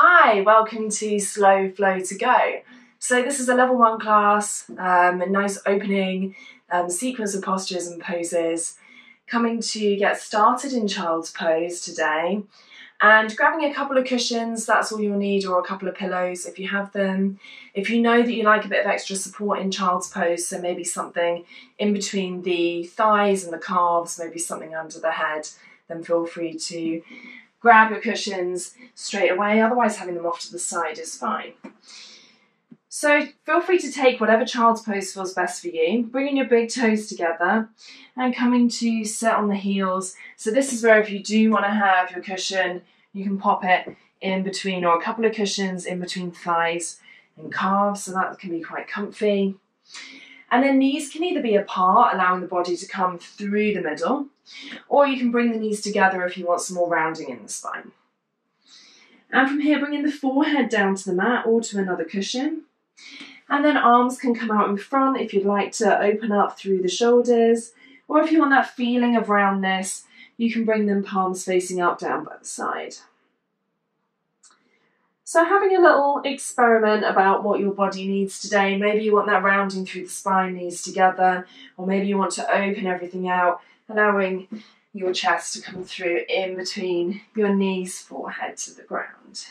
Hi, welcome to Slow Flow to Go. So this is a level 1 class, a nice opening sequence of postures and poses, coming to get started in child's pose today, and grabbing a couple of cushions, that's all you'll need, or a couple of pillows if you have them. If you know that you like a bit of extra support in child's pose, so maybe something in between the thighs and the calves, maybe something under the head, then feel free to grab your cushions straight away, otherwise having them off to the side is fine. So feel free to take whatever child's pose feels best for you, bringing your big toes together and coming to sit on the heels. So this is where if you do want to have your cushion, you can pop it in between, or a couple of cushions in between thighs and calves, so that can be quite comfy. And then knees can either be apart, allowing the body to come through the middle, or you can bring the knees together if you want some more rounding in the spine. And from here, bringing the forehead down to the mat or to another cushion. And then arms can come out in front if you'd like to open up through the shoulders, or if you want that feeling of roundness, you can bring them palms facing up, down by the side. So having a little experiment about what your body needs today. Maybe you want that rounding through the spine, knees together, or maybe you want to open everything out, allowing your chest to come through in between your knees, forehead to the ground.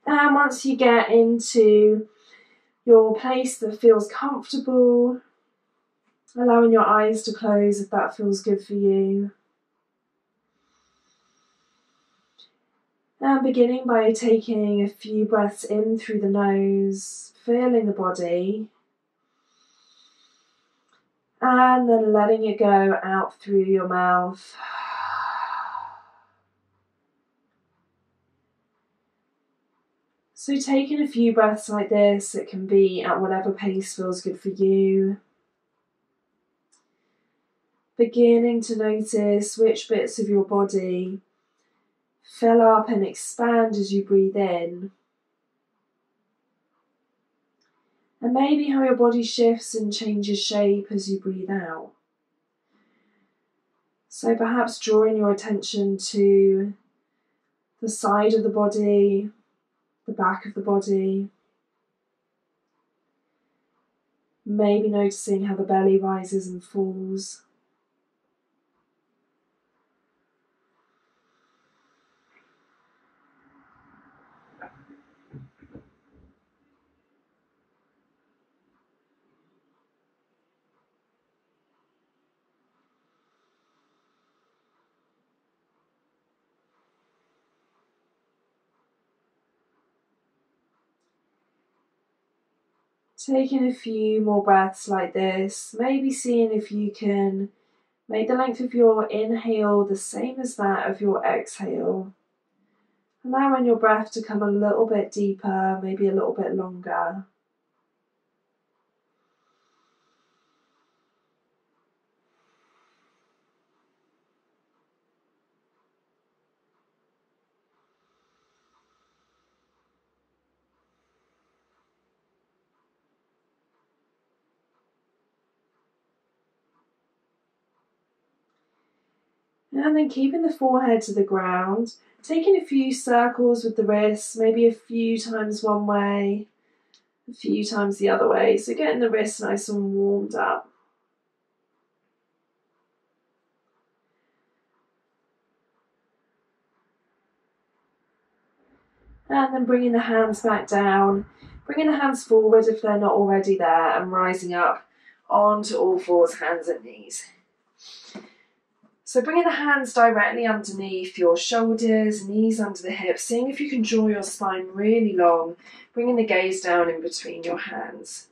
And once you get into your place that feels comfortable, allowing your eyes to close if that feels good for you. And beginning by taking a few breaths in through the nose, feeling the body, and then letting it go out through your mouth. So taking a few breaths like this, it can be at whatever pace feels good for you. Beginning to notice which bits of your body fill up and expand as you breathe in. And maybe how your body shifts and changes shape as you breathe out. So perhaps drawing your attention to the side of the body, the back of the body. Maybe noticing how the belly rises and falls. Taking a few more breaths like this, maybe seeing if you can make the length of your inhale the same as that of your exhale. Allowing your breath to come a little bit deeper, maybe a little bit longer. And then keeping the forehead to the ground, taking a few circles with the wrists, maybe a few times one way, a few times the other way. So getting the wrists nice and warmed up. And then bringing the hands back down, bringing the hands forward if they're not already there, and rising up onto all fours, hands and knees. So bringing the hands directly underneath your shoulders, knees under the hips, seeing if you can draw your spine really long, bringing the gaze down in between your hands.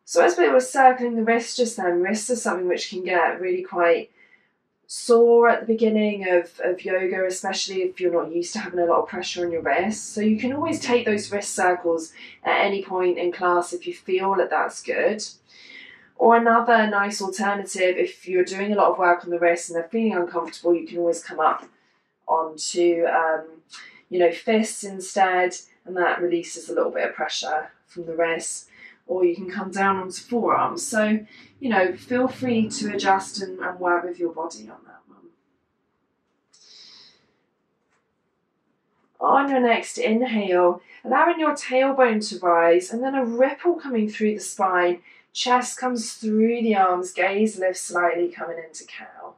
So as we were circling the wrists just then, wrists are something which can get really quite sore at the beginning of yoga, especially if you're not used to having a lot of pressure on your wrists. So you can always take those wrist circles at any point in class if you feel that that's good. Or another nice alternative, if you're doing a lot of work on the wrists and they're feeling uncomfortable, you can always come up onto fists instead, and that releases a little bit of pressure from the wrists. Or you can come down onto forearms. So, feel free to adjust and work with your body on that one. On your next inhale, allowing your tailbone to rise and then a ripple coming through the spine. Chest comes through the arms, gaze lifts slightly, coming into cow.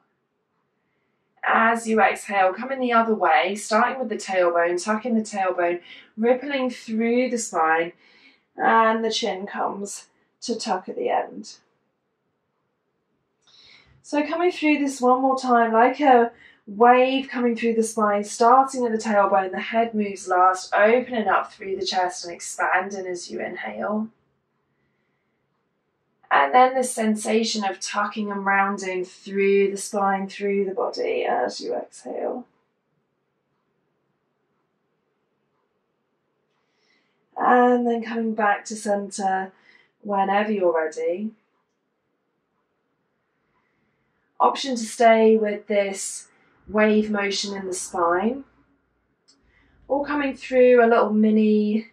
As you exhale, coming the other way, starting with the tailbone, tucking the tailbone, rippling through the spine, and the chin comes to tuck at the end. So coming through this one more time, like a wave coming through the spine, starting at the tailbone, the head moves last, opening up through the chest and expanding as you inhale. And then this sensation of tucking and rounding through the spine, through the body as you exhale. And then coming back to center whenever you're ready. Option to stay with this wave motion in the spine, or coming through a little mini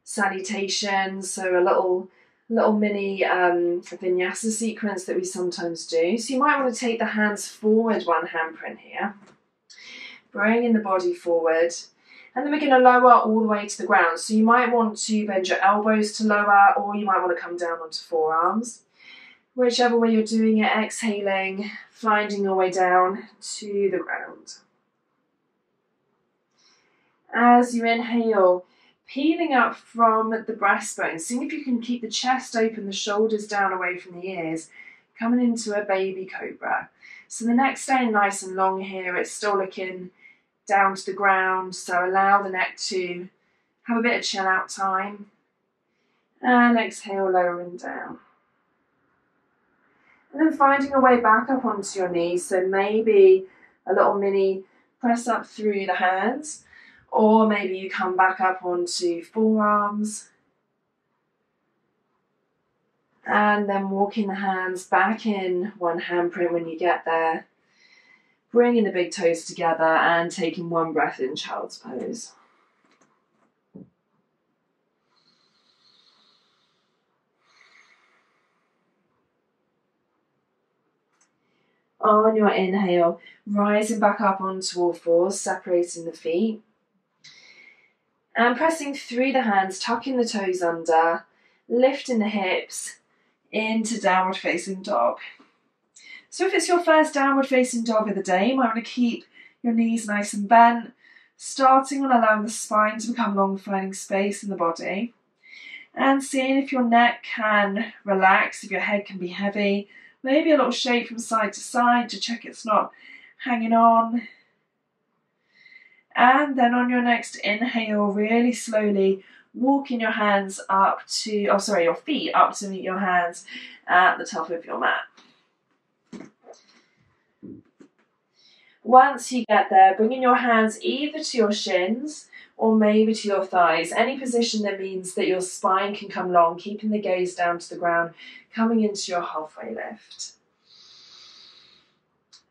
salutation, so a little mini vinyasa sequence that we sometimes do. So you might want to take the hands forward, one handprint here, bringing the body forward, and then we're going to lower all the way to the ground. So you might want to bend your elbows to lower, or you might want to come down onto forearms. Whichever way you're doing it, exhaling, finding your way down to the ground. As you inhale, peeling up from the breastbone, seeing if you can keep the chest open, the shoulders down away from the ears, coming into a baby cobra. So the neck staying nice and long here, it's still looking down to the ground, so allow the neck to have a bit of chill out time. And exhale, lowering down. And then finding a way back up onto your knees, so maybe a little mini press up through the hands, or maybe you come back up onto forearms. And then walking the hands back in one handprint when you get there. Bringing the big toes together and taking one breath in child's pose. On your inhale, rising back up onto all fours, separating the feet. And pressing through the hands, tucking the toes under, lifting the hips into downward facing dog. So if it's your first downward facing dog of the day, you might want to keep your knees nice and bent, starting on allowing the spine to become long, finding space in the body. And seeing if your neck can relax, if your head can be heavy. Maybe a little shake from side to side to check it's not hanging on. And then on your next inhale, really slowly walking your hands up to, your feet up to meet your hands at the top of your mat. Once you get there, bringing your hands either to your shins or maybe to your thighs. Any position that means that your spine can come long, keeping the gaze down to the ground, coming into your halfway lift.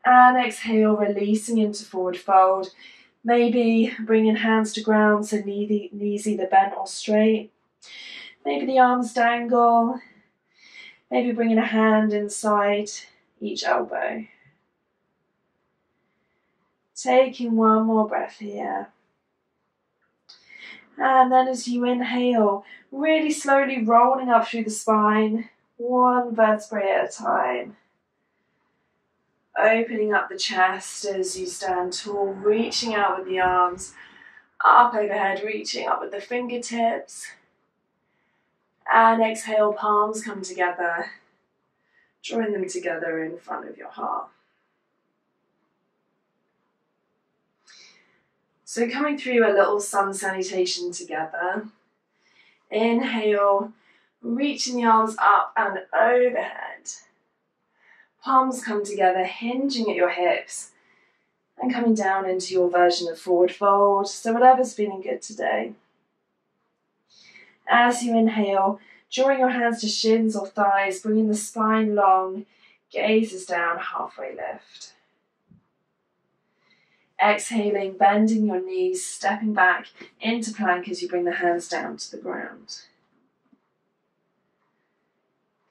And exhale, releasing into forward fold. Maybe bringing hands to ground, so knees either bent or straight. Maybe the arms dangle. Maybe bringing a hand inside each elbow. Taking one more breath here. And then as you inhale, really slowly rolling up through the spine, one vertebrae at a time. Opening up the chest as you stand tall, reaching out with the arms, up overhead, reaching up with the fingertips. And exhale, palms come together, drawing them together in front of your heart. So coming through a little sun salutation together. Inhale, reaching the arms up and overhead. Palms come together, hinging at your hips and coming down into your version of forward fold. So whatever's feeling good today. As you inhale, drawing your hands to shins or thighs, bringing the spine long, gazes down, halfway lift. Exhaling, bending your knees, stepping back into plank as you bring the hands down to the ground.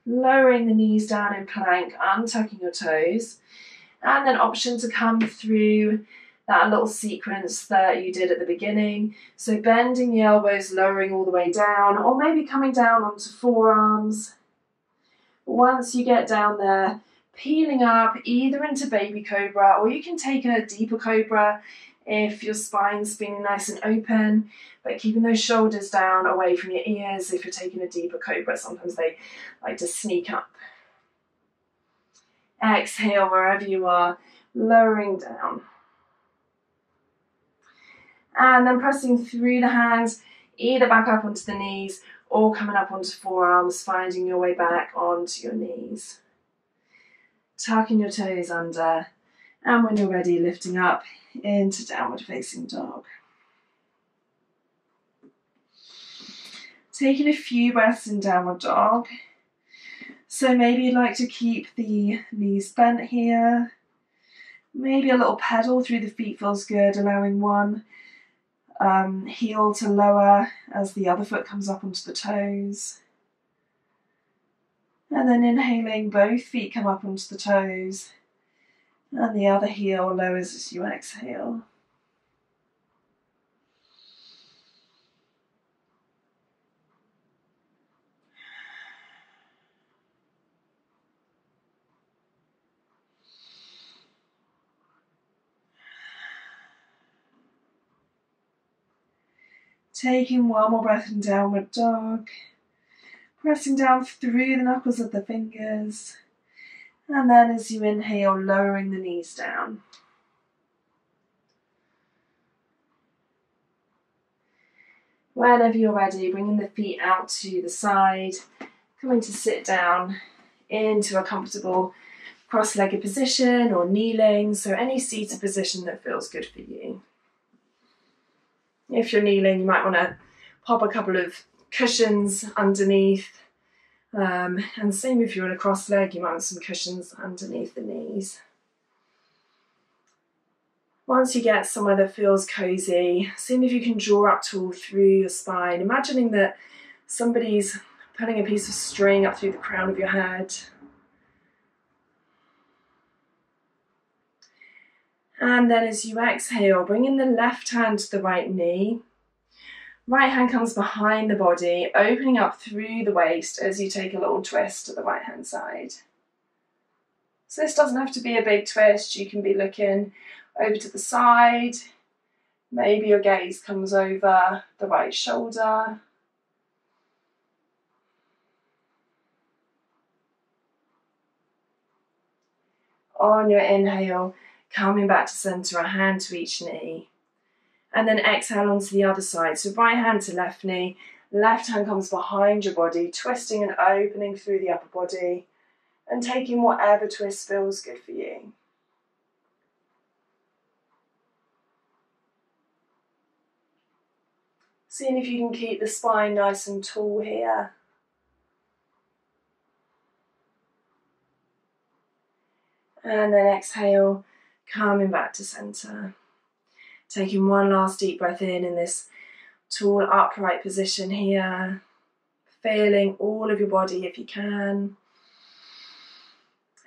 Lowering the knees down in plank, untucking your toes, and then option to come through that little sequence that you did at the beginning. So bending the elbows, lowering all the way down, or maybe coming down onto forearms. Once you get down there, peeling up either into baby cobra, or you can take a deeper cobra if your spine's being nice and open, but keeping those shoulders down away from your ears. If you're taking a deeper cobra, sometimes they like to sneak up. Exhale wherever you are, lowering down. And then pressing through the hands, either back up onto the knees or coming up onto forearms, finding your way back onto your knees. Tucking your toes under, and when you're ready, lifting up into downward facing dog. Taking a few breaths in downward dog. So maybe you'd like to keep the knees bent here. Maybe a little pedal through the feet feels good, allowing one heel to lower as the other foot comes up onto the toes. And then inhaling, both feet come up onto the toes, and the other heel lowers as you exhale. Taking one more breath in downward dog, pressing down through the knuckles of the fingers, and then as you inhale, lowering the knees down. Whenever you're ready, bringing the feet out to the side, coming to sit down into a comfortable cross-legged position or kneeling, so any seated position that feels good for you. If you're kneeling, you might want to pop a couple of cushions underneath. And same if you're in a cross leg, you might want some cushions underneath the knees. Once you get somewhere that feels cozy, seeing if you can draw up tall through your spine, imagining that somebody's putting a piece of string up through the crown of your head. And then as you exhale, bringing the left hand to the right knee. Right hand comes behind the body, opening up through the waist as you take a little twist to the right hand side. So this doesn't have to be a big twist. You can be looking over to the side. Maybe your gaze comes over the right shoulder. On your inhale, coming back to center, a hand to each knee. And then exhale onto the other side. So right hand to left knee, left hand comes behind your body, twisting and opening through the upper body, and taking whatever twist feels good for you. Seeing if you can keep the spine nice and tall here. And then exhale, coming back to center. Taking one last deep breath in this tall upright position here. Feeling all of your body if you can.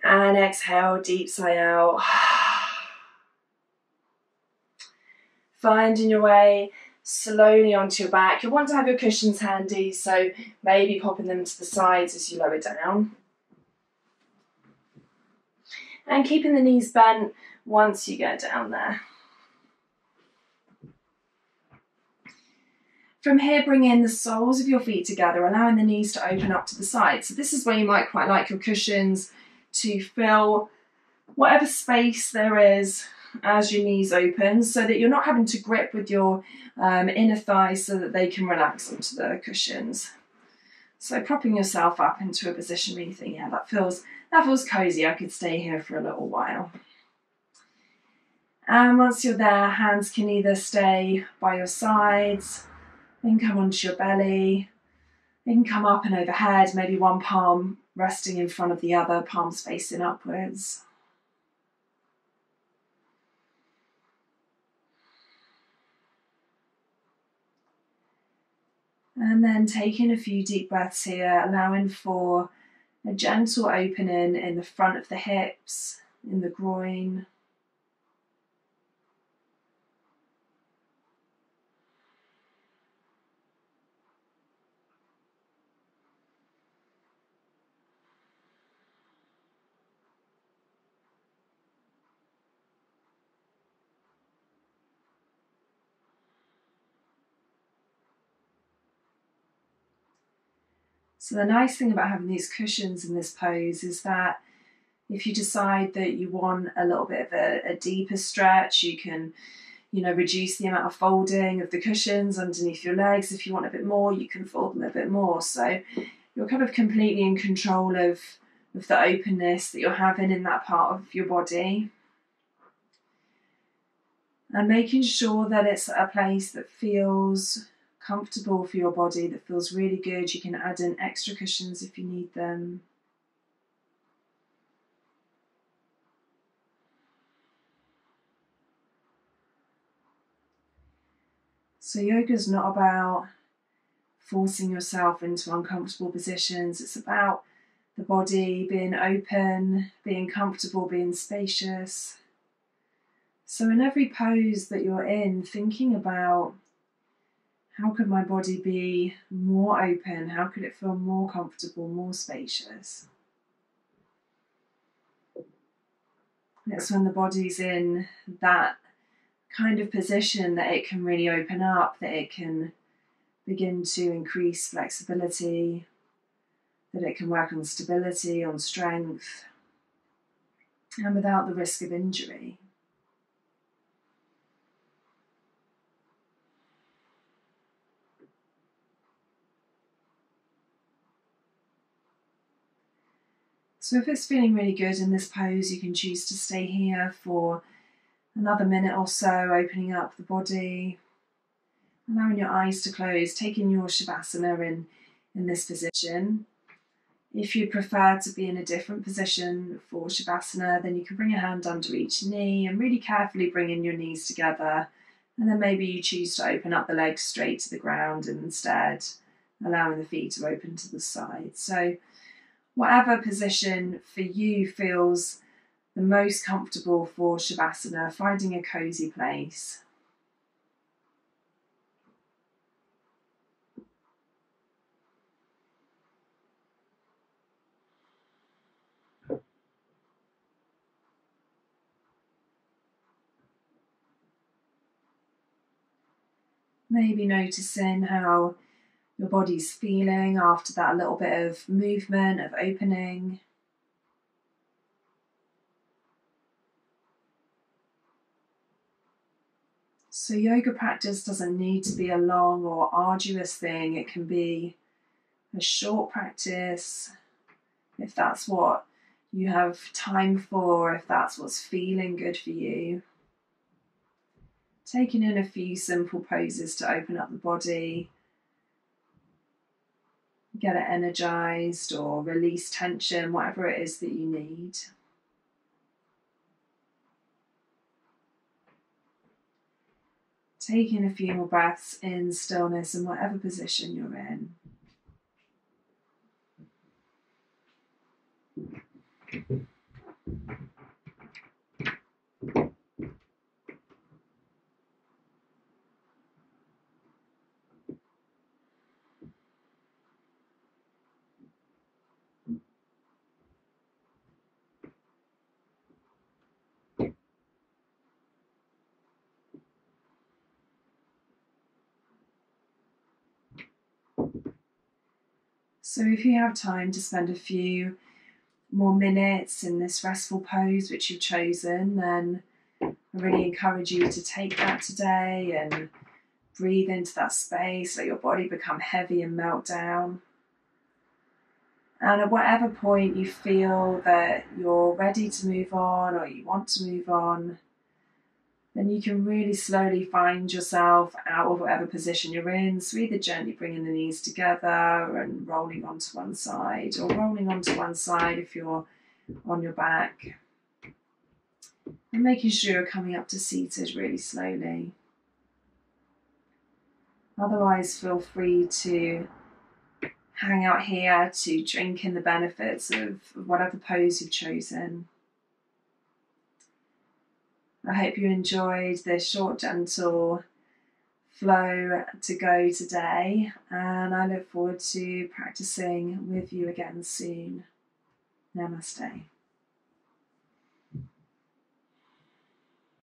And exhale, deep sigh out. Finding your way slowly onto your back. You'll want to have your cushions handy, so maybe popping them to the sides as you lower down. And keeping the knees bent once you get down there. From here, bring in the soles of your feet together, allowing the knees to open up to the side. So this is where you might quite like your cushions to fill whatever space there is as your knees open, so that you're not having to grip with your inner thighs so that they can relax onto the cushions. So propping yourself up into a position where you think, yeah, that feels cozy, I could stay here for a little while. And once you're there, hands can either stay by your sides, then come onto your belly, then come up and overhead, maybe one palm resting in front of the other, palms facing upwards. And then taking a few deep breaths here, allowing for a gentle opening in the front of the hips, in the groin. So the nice thing about having these cushions in this pose is that if you decide that you want a little bit of a deeper stretch, you can, reduce the amount of folding of the cushions underneath your legs. If you want a bit more, you can fold them a bit more. So you're kind of completely in control of the openness that you're having in that part of your body. And making sure that it's a place that feels comfortable for your body, that feels really good. You can add in extra cushions if you need them. So yoga is not about forcing yourself into uncomfortable positions. It's about the body being open, being comfortable, being spacious. So in every pose that you're in, thinking about how could my body be more open? How could it feel more comfortable, more spacious? It's when the body's in that kind of position that it can really open up, that it can begin to increase flexibility, that it can work on stability, on strength, and without the risk of injury. So if it's feeling really good in this pose, you can choose to stay here for another minute or so, opening up the body, allowing your eyes to close, taking your Shavasana in this position. If you prefer to be in a different position for Shavasana, then you can bring a hand under each knee and really carefully bringing your knees together. And then maybe you choose to open up the legs straight to the ground and instead allowing the feet to open to the side. So whatever position for you feels the most comfortable for Shavasana, finding a cozy place. Maybe noticing how your body's feeling after that little bit of movement, of opening. So yoga practice doesn't need to be a long or arduous thing. It can be a short practice, if that's what you have time for, if that's what's feeling good for you. Taking in a few simple poses to open up the body, get it energized or release tension, whatever it is that you need. Taking a few more breaths in stillness in whatever position you're in. So if you have time to spend a few more minutes in this restful pose which you've chosen, then I really encourage you to take that today and breathe into that space, let your body become heavy and melt down. And at whatever point you feel that you're ready to move on or you want to move on, then you can really slowly find yourself out of whatever position you're in. So either gently bringing the knees together and rolling onto one side, or rolling onto one side if you're on your back. And making sure you're coming up to seated really slowly. Otherwise, feel free to hang out here to drink in the benefits of whatever pose you've chosen. I hope you enjoyed this short, gentle flow to go today, and I look forward to practicing with you again soon. Namaste.